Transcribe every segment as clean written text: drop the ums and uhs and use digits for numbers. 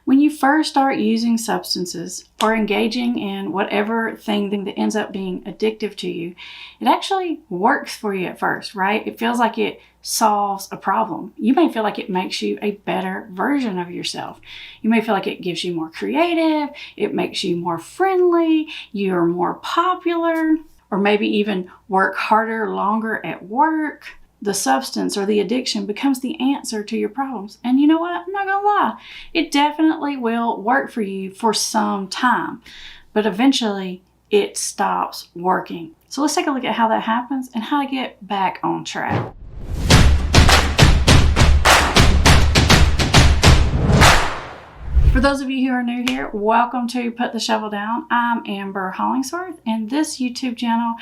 When you first start using substances or engaging in whatever thing that ends up being addictive to you, it actually works for you at first, right? It feels like it solves a problem. You may feel like it makes you a better version of yourself. You may feel like it gives you more creative, it makes you more friendly, you're more popular, or maybe even work harder, longer at work. The substance or the addiction becomes the answer to your problems. And you know what? I'm not gonna lie. It definitely will work for you for some time, but eventually it stops working. So let's take a look at how that happens and how to get back on track. For those of you who are new here, welcome to Put the Shovel Down. I'm Amber Hollingsworth, and this YouTube channel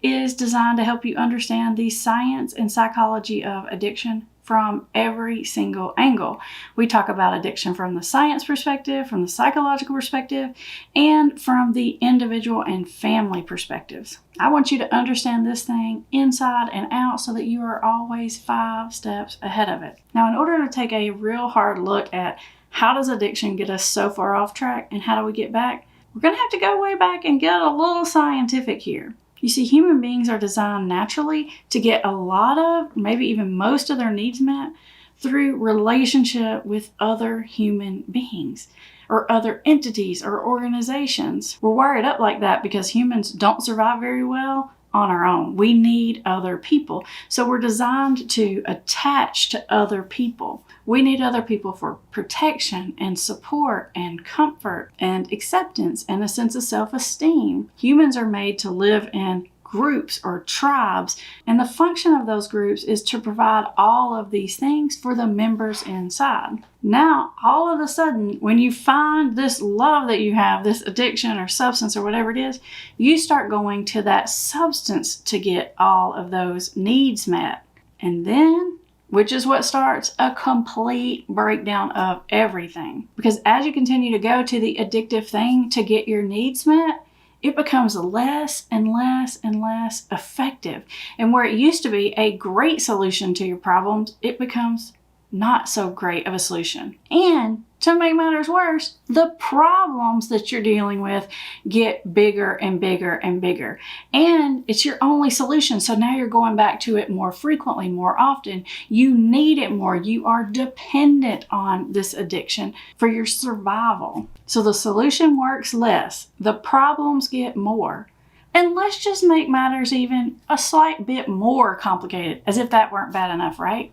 is designed to help you understand the science and psychology of addiction from every single angle. We talk about addiction from the science perspective, from the psychological perspective, and from the individual and family perspectives. I want you to understand this thing inside and out so that you are always 5 steps ahead of it. Now, in order to take a real hard look at how does addiction get us so far off track and how do we get back, we're going to have to go way back and get a little scientific here. You see, human beings are designed naturally to get a lot of, maybe even most of their needs met through relationship with other human beings or other entities or organizations. We're wired up like that because humans don't survive very well on our own. We need other people. So we're designed to attach to other people. We need other people for protection and support and comfort and acceptance and a sense of self-esteem. Humans are made to live in groups or tribes, and the function of those groups is to provide all of these things for the members inside. Now, all of a sudden, when you find this love that you have, this addiction or substance or whatever it is, you start going to that substance to get all of those needs met. And then, which is what starts a complete breakdown of everything. Because as you continue to go to the addictive thing to get your needs met, it becomes less and less and less effective. And where it used to be a great solution to your problems, it becomes not so great of a solution. And to make matters worse, the problems that you're dealing with get bigger and bigger and bigger. And it's your only solution. So now you're going back to it more frequently, more often. You need it more. You are dependent on this addiction for your survival. So the solution works less. The problems get more. And let's just make matters even a slight bit more complicated, as if that weren't bad enough, right?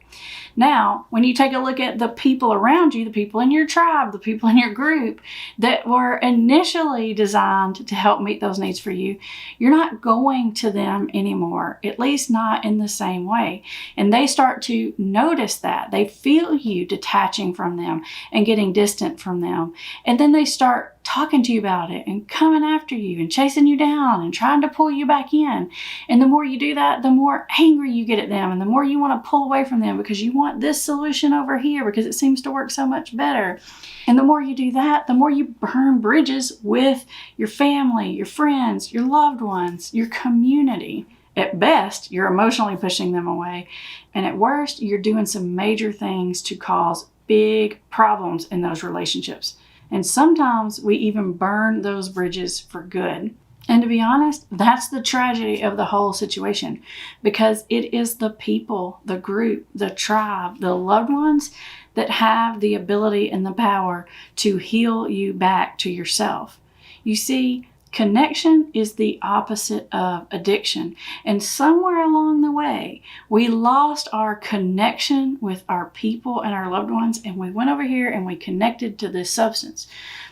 Now, when you take a look at the people around you, the people in your tribe, the people in your group that were initially designed to help meet those needs for you, you're not going to them anymore, at least not in the same way. And they start to notice that. They feel you detaching from them and getting distant from them. And then they start talking to you about it and coming after you and chasing you down and trying to pull you back in. And the more you do that, the more angry you get at them and the more you want to pull away from them because you want this solution over here because it seems to work so much better. And the more you do that, the more you burn bridges with your family, your friends, your loved ones, your community. At best, you're emotionally pushing them away. And at worst, you're doing some major things to cause big problems in those relationships. And sometimes we even burn those bridges for good. And to be honest, that's the tragedy of the whole situation, because it is the people, the group, the tribe, the loved ones that have the ability and the power to heal you back to yourself. You see, connection is the opposite of addiction. And somewhere along the way, we lost our connection with our people and our loved ones, and we went over here and we connected to this substance.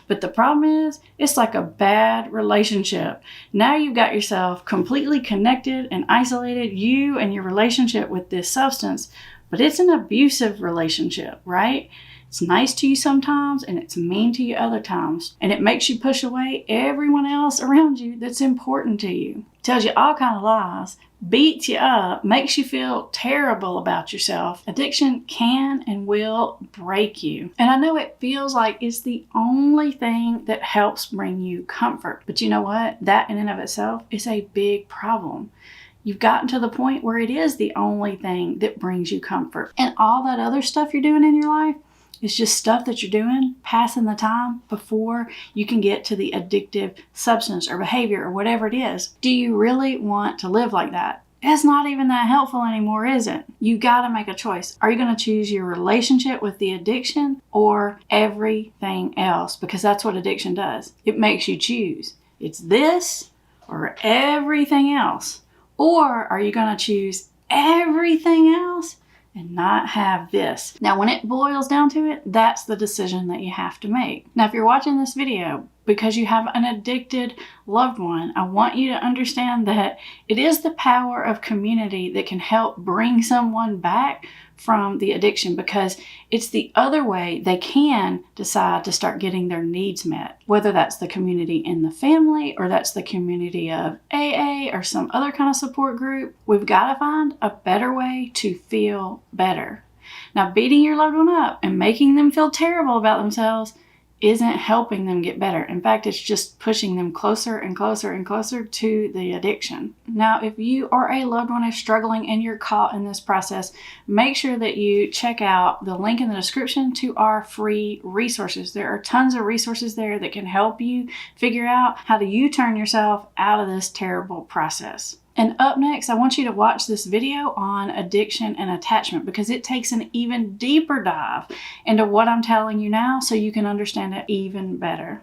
But the problem is, it's like a bad relationship. Now you've got yourself completely connected and isolated, you and your relationship with this substance, but it's an abusive relationship, right? It's nice to you sometimes and it's mean to you other times. And it makes you push away everyone else around you that's important to you. Tells you all kinds of lies, beats you up, makes you feel terrible about yourself. Addiction can and will break you. And I know it feels like it's the only thing that helps bring you comfort. But you know what? That in and of itself is a big problem. You've gotten to the point where it is the only thing that brings you comfort. And all that other stuff you're doing in your life, It's just stuff that you're doing, passing the time before you can get to the addictive substance or behavior or whatever it is. Do you really want to live like that? It's not even that helpful anymore, is it? You gotta make a choice. Are you gonna choose your relationship with the addiction or everything else? Because that's what addiction does. It makes you choose. It's this or everything else. Or are you gonna choose everything else and not have this? Now, when it boils down to it, that's the decision that you have to make. Now, if you're watching this video because you have an addicted loved one, I want you to understand that it is the power of community that can help bring someone back from the addiction, because it's the other way they can decide to start getting their needs met, whether that's the community in the family or that's the community of AA or some other kind of support group. We've got to find a better way to feel better. Now, beating your loved one up and making them feel terrible about themselves isn't helping them get better. In fact, it's just pushing them closer and closer and closer to the addiction. Now, if you or a loved one is struggling and you're caught in this process, make sure that you check out the link in the description to our free resources. There are tons of resources there that can help you figure out how do you turn yourself out of this terrible process. And up next, I want you to watch this video on addiction and attachment, because it takes an even deeper dive into what I'm telling you now so you can understand it even better.